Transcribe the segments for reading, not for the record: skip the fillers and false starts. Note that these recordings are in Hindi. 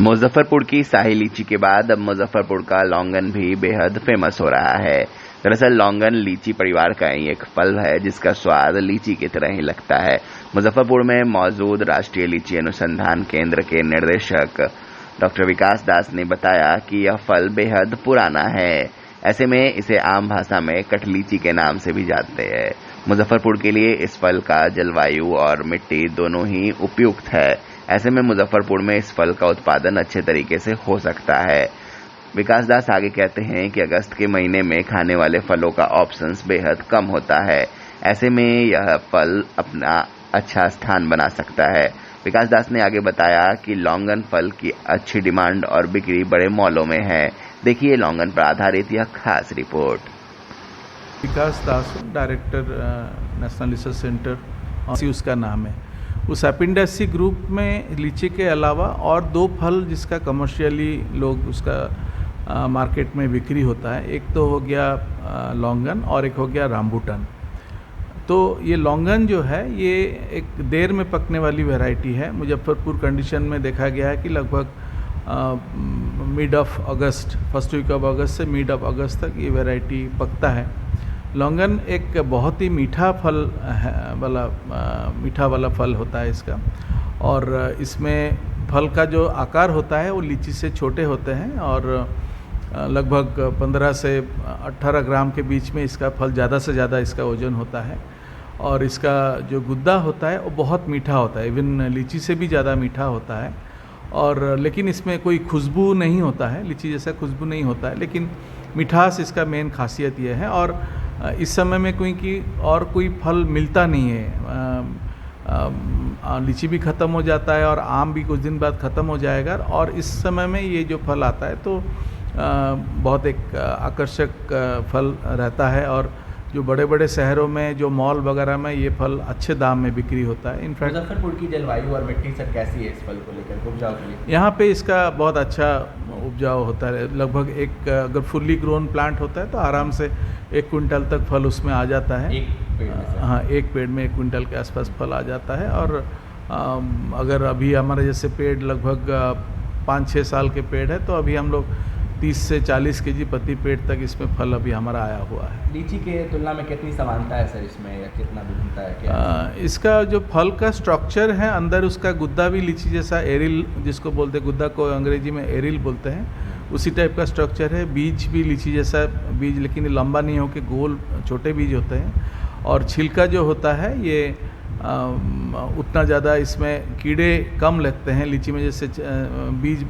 मुजफ्फरपुर की शाही लीची के बाद अब मुजफ्फरपुर का लौंगन भी बेहद फेमस हो रहा है। दरअसल लौंगन लीची परिवार का ही एक फल है जिसका स्वाद लीची की तरह ही लगता है। मुजफ्फरपुर में मौजूद राष्ट्रीय लीची अनुसंधान केंद्र के निर्देशक डॉक्टर विकास दास ने बताया कि यह फल बेहद पुराना है। ऐसे में इसे आम भाषा में कटलीची के नाम से भी जानते हैं। मुजफ्फरपुर के लिए इस फल का जलवायु और मिट्टी दोनों ही उपयुक्त है। ऐसे में मुजफ्फरपुर में इस फल का उत्पादन अच्छे तरीके से हो सकता है। विकास दास आगे कहते हैं कि अगस्त के महीने में खाने वाले फलों का ऑप्शंस बेहद कम होता है। ऐसे में यह फल अपना अच्छा स्थान बना सकता है। विकास दास ने आगे बताया कि लौंगन फल की अच्छी डिमांड और बिक्री बड़े मॉलों में है। देखिए लौंगन पर आधारित यह खास रिपोर्ट। विकास दास, डायरेक्टर नेशनल रिसर्च सेंटर उसका नाम है। उस एपिंडेसी ग्रुप में लीची के अलावा और दो फल जिसका कमर्शियली लोग उसका मार्केट में बिक्री होता है, एक तो हो गया लौंगन और एक हो गया रामबूटान। तो ये लौंगन जो है ये एक देर में पकने वाली वैरायटी है। मुजफ्फरपुर कंडीशन में देखा गया है कि लगभग mid of August, first week of August से मिड ऑफ अगस्त तक ये वैरायटी पकता है। लौंगन एक बहुत ही मीठा वाला फल होता है इसका, और इसमें फल का जो आकार होता है वो लीची से छोटे होते हैं और लगभग 15 से 18 ग्राम के बीच में इसका फल ज़्यादा से ज़्यादा इसका वजन होता है। और इसका जो गुद्दा होता है वो बहुत मीठा होता है, इवन लीची से भी ज़्यादा मीठा होता है। और लेकिन इसमें कोई खुशबू नहीं होता है, लीची जैसा खुशबू नहीं होता है, लेकिन मिठास इसका मेन खासियत ये है। और इस समय में और कोई फल मिलता नहीं है। लीची भी ख़त्म हो जाता है और आम भी कुछ दिन बाद ख़त्म हो जाएगा, और इस समय में ये जो फल आता है तो बहुत एक आकर्षक फल रहता है। और जो बड़े बड़े शहरों में जो मॉल वगैरह में ये फल अच्छे दाम में बिक्री होता है। इनफैक्ट मुजफ्फरपुर की जलवायु और मिट्टी सर कैसी है इस फल को लेकर, उपजाऊ के लिए? यहाँ पे इसका बहुत अच्छा उपजाऊ होता है। लगभग एक अगर फुल्ली ग्रोन प्लांट होता है तो आराम से 1 क्विंटल तक फल उसमें आ जाता है। एक पेड़ में सर? हाँ, एक पेड़ में 1 क्विंटल के आसपास फल आ जाता है। और अगर अभी हमारे जैसे पेड़ लगभग 5-6 साल के पेड़ है तो अभी हम लोग 30 से 40 केजी प्रति पेड़ तक इसमें फल अभी हमारा आया हुआ है। लीची के तुलना में कितनी समानता है सर इसमें, या कितना भिन्नता है क्या? इसका जो फल का स्ट्रक्चर है, अंदर उसका गुद्दा भी लीची जैसा एरिल जिसको बोलते हैं, गुद्दा को अंग्रेजी में एरिल बोलते हैं, उसी टाइप का स्ट्रक्चर है। बीज भी लीची जैसा बीज, लेकिन लंबा नहीं हो के गोल छोटे बीज होते हैं। और छिलका जो होता है ये उतना ज़्यादा इसमें कीड़े कम लगते हैं। लीची में जैसे बीज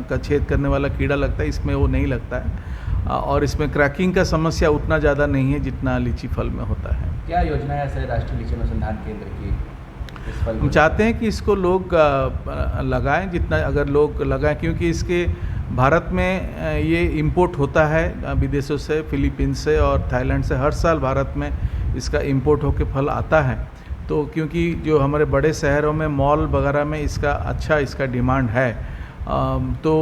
का छेद करने वाला कीड़ा लगता है, इसमें वो नहीं लगता है। और इसमें क्रैकिंग का समस्या उतना ज़्यादा नहीं है जितना लीची फल में होता है। क्या योजना है सर राष्ट्रीय लीची अनुसंधान केंद्र की इस फल? हम चाहते हैं कि इसको लोग लगाएं, जितना अगर लोग लगाएं, क्योंकि इसके भारत में ये इंपोर्ट होता है विदेशों से, फिलीपींस से और थाईलैंड से। हर साल भारत में इसका इंपोर्ट होकर फल आता है। तो क्योंकि जो हमारे बड़े शहरों में मॉल वगैरह में इसका डिमांड है, तो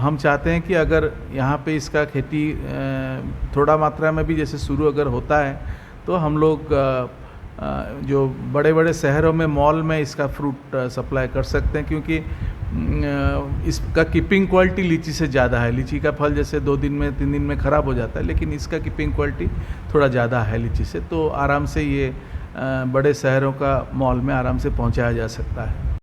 हम चाहते हैं कि अगर यहाँ पे इसका खेती थोड़ा मात्रा में भी जैसे शुरू अगर होता है तो हम लोग जो बड़े बड़े शहरों में मॉल में इसका फ्रूट सप्लाई कर सकते हैं। क्योंकि इसका कीपिंग क्वालिटी लीची से ज़्यादा है। लीची का फल जैसे 2 दिन में 3 दिन में ख़राब हो जाता है, लेकिन इसका कीपिंग क्वालिटी थोड़ा ज़्यादा है लीची से। तो आराम से ये बड़े शहरों का मॉल में आराम से पहुंचाया जा सकता है।